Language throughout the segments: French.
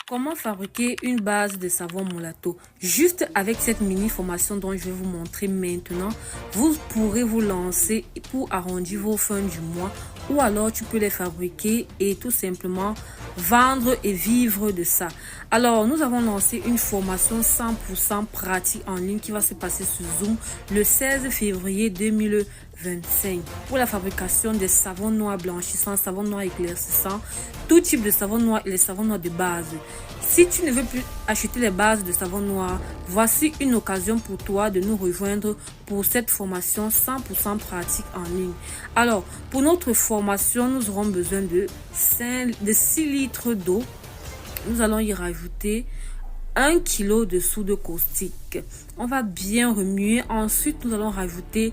Comment fabriquer une base de savon Molato? Juste avec cette mini formation dont je vais vous montrer maintenant, vous pourrez vous lancer pour arrondir vos fins du mois, ou alors tu peux les fabriquer et tout simplement vendre et vivre de ça. Alors, nous avons lancé une formation 100% pratique en ligne qui va se passer sur Zoom le 16 février 2025 pour la fabrication des savons noirs blanchissants, savons noirs éclaircissants, tout type de savon noir et les savons noirs de base. Si tu ne veux plus acheter les bases de savon noir, voici une occasion pour toi de nous rejoindre pour cette formation 100% pratique en ligne. Alors, pour notre formation, nous aurons besoin de 6 litres d'eau. Nous allons y rajouter 1 kg de soude caustique. On va bien remuer. Ensuite, nous allons rajouter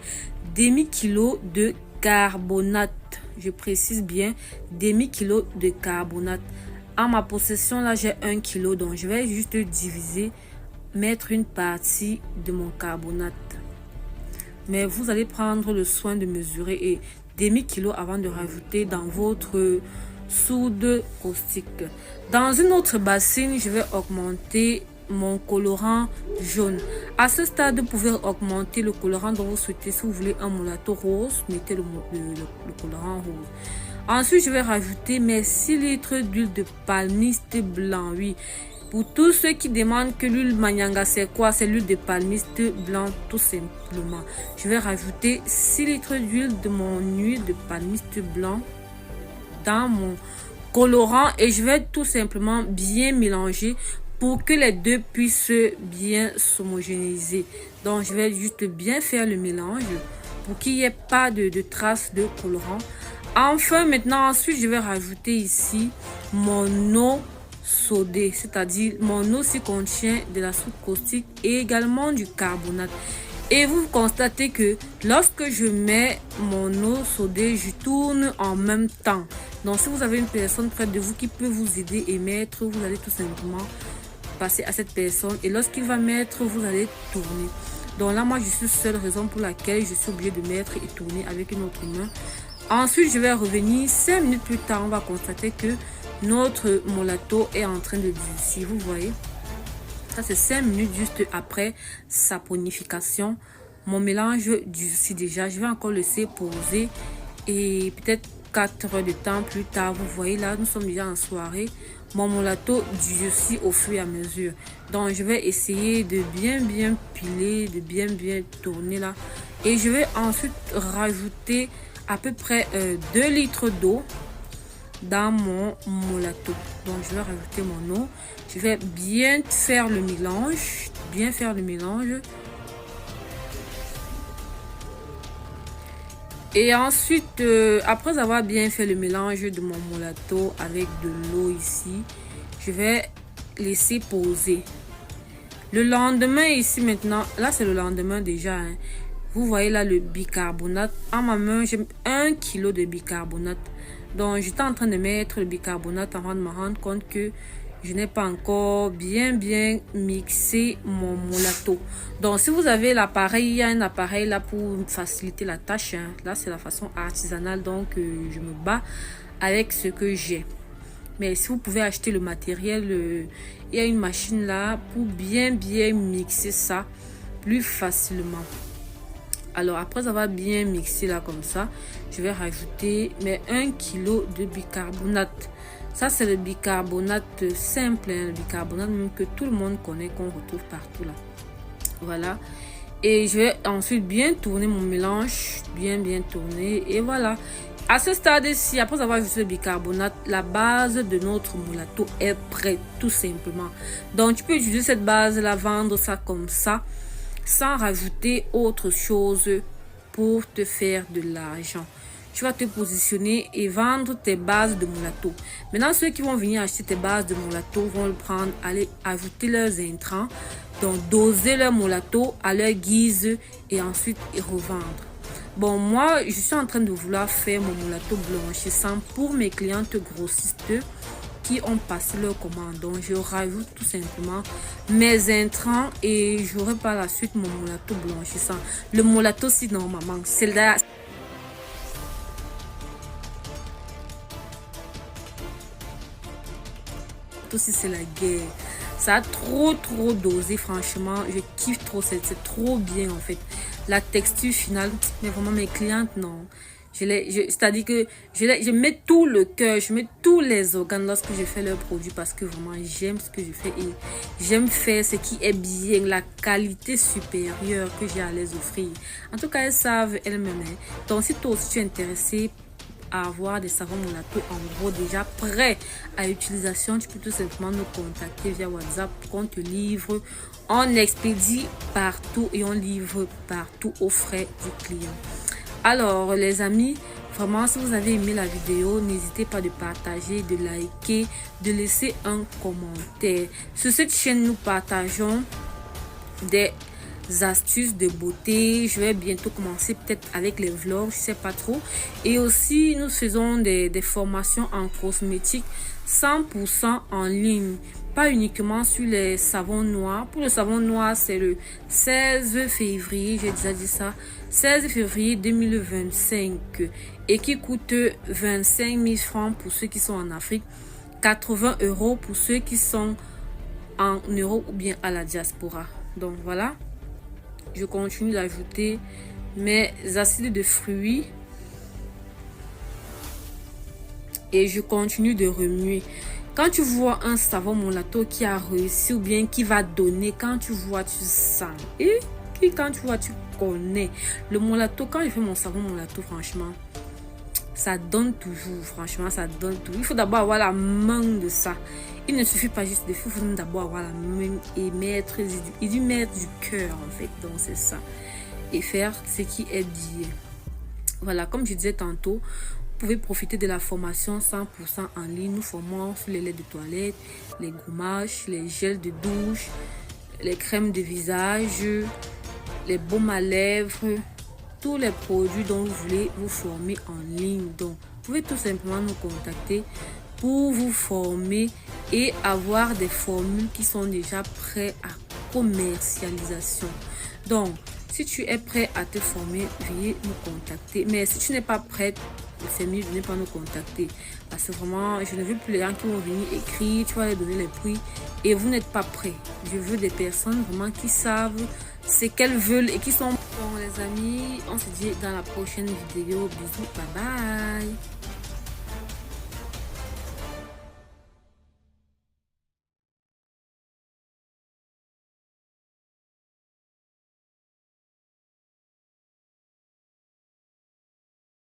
demi-kilo de carbonate. Je précise bien, demi-kilo de carbonate. En ma possession, là, j'ai 1 kg. Donc, je vais juste diviser, mettre une partie de mon carbonate. Mais vous allez prendre le soin de mesurer et demi-kilo avant de rajouter dans votre soude caustique. Dans une autre bassine, je vais augmenter mon colorant jaune. À ce stade, vous pouvez augmenter le colorant dont vous souhaitez. Si vous voulez un Molato rose, mettez le colorant rose. Ensuite, je vais rajouter mes 6 litres d'huile de palmiste blanc. Oui, pour tous ceux qui demandent que l'huile Manyanga c'est quoi, c'est l'huile de palmiste blanc tout simplement. Je vais rajouter 6 litres d'huile de mon huile de palmiste blanc dans mon colorant et je vais tout simplement bien mélanger pour que les deux puissent bien s'homogénéiser. Donc je vais juste bien faire le mélange pour qu'il n'y ait pas de traces de colorant. Enfin, maintenant, ensuite, je vais rajouter ici mon eau sodée, c'est-à-dire mon eau qui contient de la soude caustique et également du carbonate. Et vous constatez que lorsque je mets mon eau sodée, je tourne en même temps. Donc, si vous avez une personne près de vous qui peut vous aider et mettre, vous allez tout simplement passer à cette personne. Et lorsqu'il va mettre, vous allez tourner. Donc là, moi, je suis seule, raison pour laquelle je suis obligée de mettre et tourner avec une autre main. Ensuite, je vais revenir 5 minutes plus tard. On va constater que notre Molato est en train de durcir. Vous voyez, ça c'est 5 minutes juste après sa ponification. Mon mélange durcit déjà. Je vais encore laisser poser et peut-être 4 heures de temps plus tard. Vous voyez là, nous sommes déjà en soirée. Mon Molato durcit au fur et à mesure. Donc, je vais essayer de bien piler, de bien tourner là. Et je vais ensuite rajouter à peu près 2 litres d'eau dans mon Molato. Donc je vais rajouter mon eau, je vais bien faire le mélange, et ensuite après avoir bien fait le mélange de mon Molato avec de l'eau ici, je vais laisser poser. Le lendemain ici maintenant, là c'est le lendemain déjà, hein. Vous voyez là le bicarbonate. En ma main, j'ai 1 kg de bicarbonate. Donc, j'étais en train de mettre le bicarbonate avant de me rendre compte que je n'ai pas encore bien mixé mon Molato. Donc, si vous avez l'appareil, il y a un appareil là pour faciliter la tâche, hein. Là, c'est la façon artisanale. Donc, je me bats avec ce que j'ai. Mais si vous pouvez acheter le matériel, il y a une machine là pour bien mixer ça plus facilement. Alors, après avoir bien mixé là comme ça, je vais rajouter mes 1 kg de bicarbonate. Ça, c'est le bicarbonate simple, hein, le bicarbonate même que tout le monde connaît, qu'on retrouve partout là. Voilà. Et je vais ensuite bien tourner mon mélange, bien tourner. Et voilà. À ce stade-ci, après avoir ajouté le bicarbonate, la base de notre Molato est prête, tout simplement. Donc, tu peux utiliser cette base-là, vendre ça comme ça, sans rajouter autre chose pour te faire de l'argent. Tu vas te positionner et vendre tes bases de Molato. Maintenant, ceux qui vont venir acheter tes bases de Molato vont le prendre, aller ajouter leurs intrants, donc doser leur Molato à leur guise et ensuite revendre. Bon, moi, je suis en train de vouloir faire mon Molato blanchissant pour mes clientes grossistes qui ont passé leur commande. Donc, je rajoute tout simplement mes intrants et j'aurai par la suite mon Molato blanchissant. Le Molato, si normalement, c'est là. moulato si c'est la guerre. Ça a trop dosé, franchement. Je kiffe trop, c'est trop bien en fait. La texture finale, mais vraiment mes clientes, non. C'est-à-dire que je mets tout le cœur, je mets tous les organes lorsque je fais leurs produits parce que vraiment j'aime ce que je fais et j'aime faire ce qui est bien, la qualité supérieure que j'ai à les offrir. En tout cas, elles savent elles-mêmes. Donc, si toi aussi tu es intéressé à avoir des savons Moulato en gros déjà prêts à utilisation, tu peux tout simplement nous contacter via WhatsApp pour qu'on te livre. On expédie partout et on livre partout aux frais du client. Alors les amis, vraiment si vous avez aimé la vidéo, n'hésitez pas de partager, de liker, de laisser un commentaire. Sur cette chaîne, nous partageons des astuces de beauté. Je vais bientôt commencer peut-être avec les vlogs, je sais pas trop. Et aussi nous faisons des formations en cosmétique 100% en ligne, pas uniquement sur les savons noirs. Pour le savon noir, c'est le 16 février, j'ai déjà dit ça, 16 février 2025 et qui coûte 25 000 francs pour ceux qui sont en Afrique, 80 € pour ceux qui sont en Europe ou bien à la diaspora. Donc voilà, je continue d'ajouter mes acides de fruits et je continue de remuer. Quand tu vois un savon Moulato qui a réussi ou bien qui va donner, quand tu vois, tu sens. Et quand tu vois, tu connais. Le Moulato, quand je fais mon savon Moulato, franchement, ça donne toujours. Franchement, ça donne tout. Il faut d'abord avoir la main de ça. Il ne suffit pas juste de faire, il faut d'abord avoir la main et mettre du cœur, en fait. Donc, c'est ça. Et faire ce qui est bien. Voilà, comme je disais tantôt, vous pouvez profiter de la formation 100% en ligne. Nous formons sur les laits de toilette, les gommages, les gels de douche, les crèmes de visage, les baumes à lèvres, tous les produits dont vous voulez vous former en ligne. Donc, vous pouvez tout simplement nous contacter pour vous former et avoir des formules qui sont déjà prêtes à commercialisation. Donc, si tu es prêt à te former, veuillez nous contacter. Mais si tu n'es pas prête, c'est mieux de ne pas nous contacter. Parce que vraiment, je ne veux plus les gens qui vont venir écrire, tu vas leur donner les prix et vous n'êtes pas prêts. Je veux des personnes vraiment qui savent ce qu'elles veulent et qui sont... Bon les amis, on se dit dans la prochaine vidéo. Bisous, bye bye.